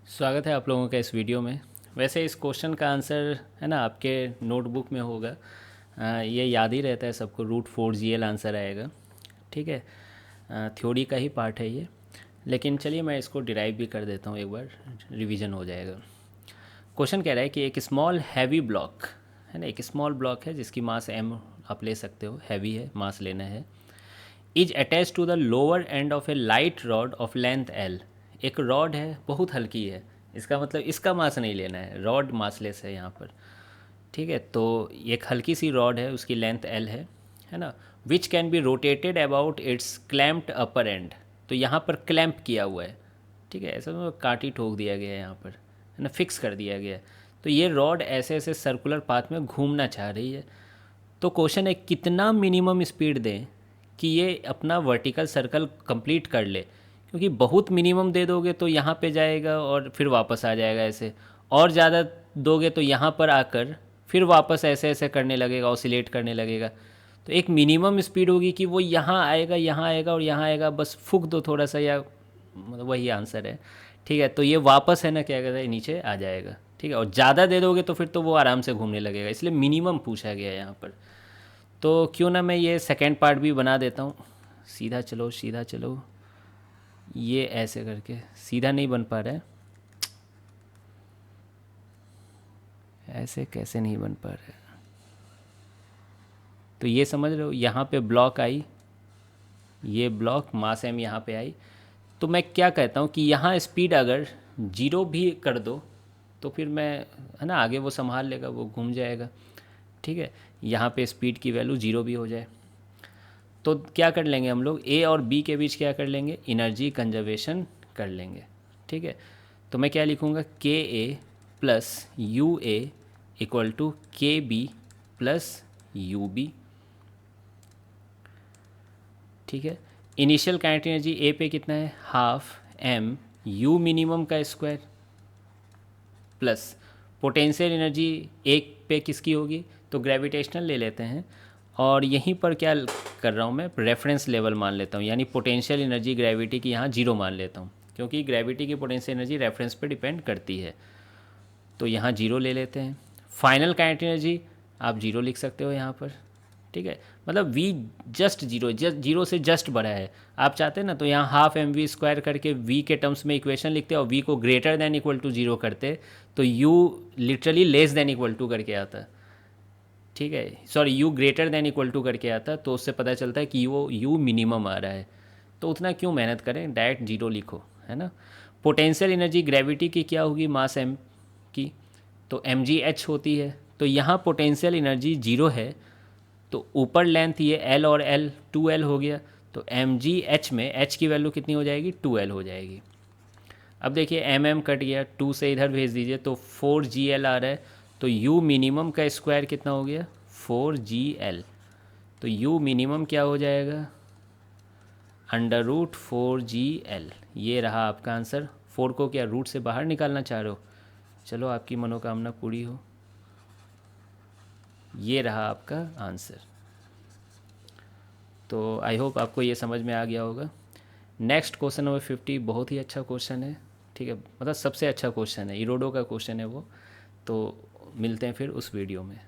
स्वागत है आप लोगों का इस वीडियो में। वैसे इस क्वेश्चन का आंसर है ना आपके नोटबुक में होगा। ये याद ही रहता है सबको, √4GL आंसर आएगा। ठीक है, थ्योरी का ही पार्ट है ये। लेकिन चलिए मैं इसको डिराइव भी कर देता हूँ, एक बार रिवीजन हो जाएगा। क्वेश्चन कह रहा है कि एक स्मॉल हैवी ब्लॉक है ना, एक स्मॉल ब्लॉक है जिसकी मास m आप ले सकते हो, हैवी है, मास लेना है। Is attach to the lower end of a light rod of length L। एक रॉड है, बहुत हल्की है, इसका मतलब इसका मास नहीं लेना है, रॉड मासलेस है यहाँ पर। ठीक है, तो एक हल्की सी रॉड है, उसकी लेंथ L है ना। Which can be rotated about it's clamped upper and. तो यहाँ पर क्लैम्प किया हुआ है। ठीक है, ऐसा मतलब काटी ठोक दिया गया है यहाँ पर, है ना, फिक्स कर दिया गया है। तो ये रॉड ऐसे ऐसे सर्कुलर पाथ में घूमना चाह रही है। तो क्वेश्चन है कितना मिनिमम स्पीड दें कि ये अपना वर्टिकल सर्कल कंप्लीट कर ले। क्योंकि बहुत मिनिमम दे दोगे तो यहाँ पे जाएगा और फिर वापस आ जाएगा ऐसे, और ज़्यादा दोगे तो यहाँ पर आकर फिर वापस ऐसे ऐसे करने लगेगा, ऑसिलेट करने लगेगा। तो एक मिनिमम स्पीड होगी कि वो यहाँ आएगा और यहाँ आएगा, बस फूक दो थोड़ा सा, या मतलब वही आंसर है। ठीक है, तो ये वापस है ना, क्या कहते हैं, नीचे आ जाएगा। ठीक है, और ज़्यादा दे दोगे तो फिर तो वो आराम से घूमने लगेगा, इसलिए मिनिमम पूछा गया है यहाँ पर। तो क्यों ना मैं ये सेकेंड पार्ट भी बना देता हूँ। सीधा चलो सीधा चलो, ये ऐसे करके सीधा नहीं बन पा रहा है, ऐसे कैसे नहीं बन पा रहा है। तो ये समझ रहे हो, यहाँ पे ब्लॉक आई, ये ब्लॉक मास m यहाँ पे आई। तो मैं क्या कहता हूँ कि यहाँ स्पीड अगर 0 भी कर दो तो फिर मैं, है ना, आगे वो संभाल लेगा, वो घूम जाएगा। ठीक है, यहाँ पे स्पीड की वैल्यू 0 भी हो जाए तो क्या कर लेंगे हम लोग, ए और बी के बीच क्या कर लेंगे, एनर्जी कंजर्वेशन कर लेंगे। ठीक है, तो मैं क्या लिखूँगा, K A plus U A equal to K B plus U B. ठीक है, इनिशियल काइनेटिक एनर्जी ए पे कितना है, हाफ m यू मिनिमम का स्क्वायर, प्लस पोटेंशियल एनर्जी एक पे किसकी होगी, तो ग्रेविटेशनल ले लेते हैं। और यहीं पर क्या कर रहा हूँ मैं, रेफरेंस लेवल मान लेता हूँ, यानी पोटेंशियल एनर्जी ग्रेविटी की यहाँ 0 मान लेता हूँ, क्योंकि ग्रेविटी की पोटेंशियल एनर्जी रेफरेंस पे डिपेंड करती है। तो यहाँ 0 ले लेते हैं। फाइनल काइनेटिक एनर्जी आप 0 लिख सकते हो यहाँ पर। ठीक है, मतलब v जस्ट 0, जस्ट 0 से जस्ट बड़ा है। आप चाहते हैं ना तो यहाँ हाफ mv² करके v के टर्म्स में इक्वेशन लिखते और v को ग्रेटर देन इक्वल टू 0 करते, तो u literally less than equal to करके आता। ठीक है, sorry, u greater than equal to करके आता, तो उससे पता चलता है कि वो u मिनिमम आ रहा है। तो उतना क्यों मेहनत करें, डायरेक्ट 0 लिखो, है ना। पोटेंशियल एनर्जी ग्रेविटी की क्या होगी, मास m की, तो mgh होती है। तो यहाँ पोटेंशियल एनर्जी 0 है, तो ऊपर लेंथ ये L और L 2L हो गया, तो mgh में h की वैल्यू कितनी हो जाएगी, 2L हो जाएगी। अब देखिए mm कट गया, 2 से इधर भेज दीजिए तो 4GL आ रहा है। तो u मिनिमम का स्क्वायर कितना हो गया, 4GL। तो u मिनिमम क्या हो जाएगा, √4GL। ये रहा आपका आंसर। 4 को क्या रूट से बाहर निकालना चाह रहे हो, चलो आपकी मनोकामना पूरी हो। ये रहा आपका आंसर। तो आई होप आपको ये समझ में आ गया होगा। नेक्स्ट क्वेश्चन नंबर 50 बहुत ही अच्छा क्वेश्चन है। ठीक है, मतलब सबसे अच्छा क्वेश्चन है, इरोडो का क्वेश्चन है वो। तो मिलते हैं फिर उस वीडियो में।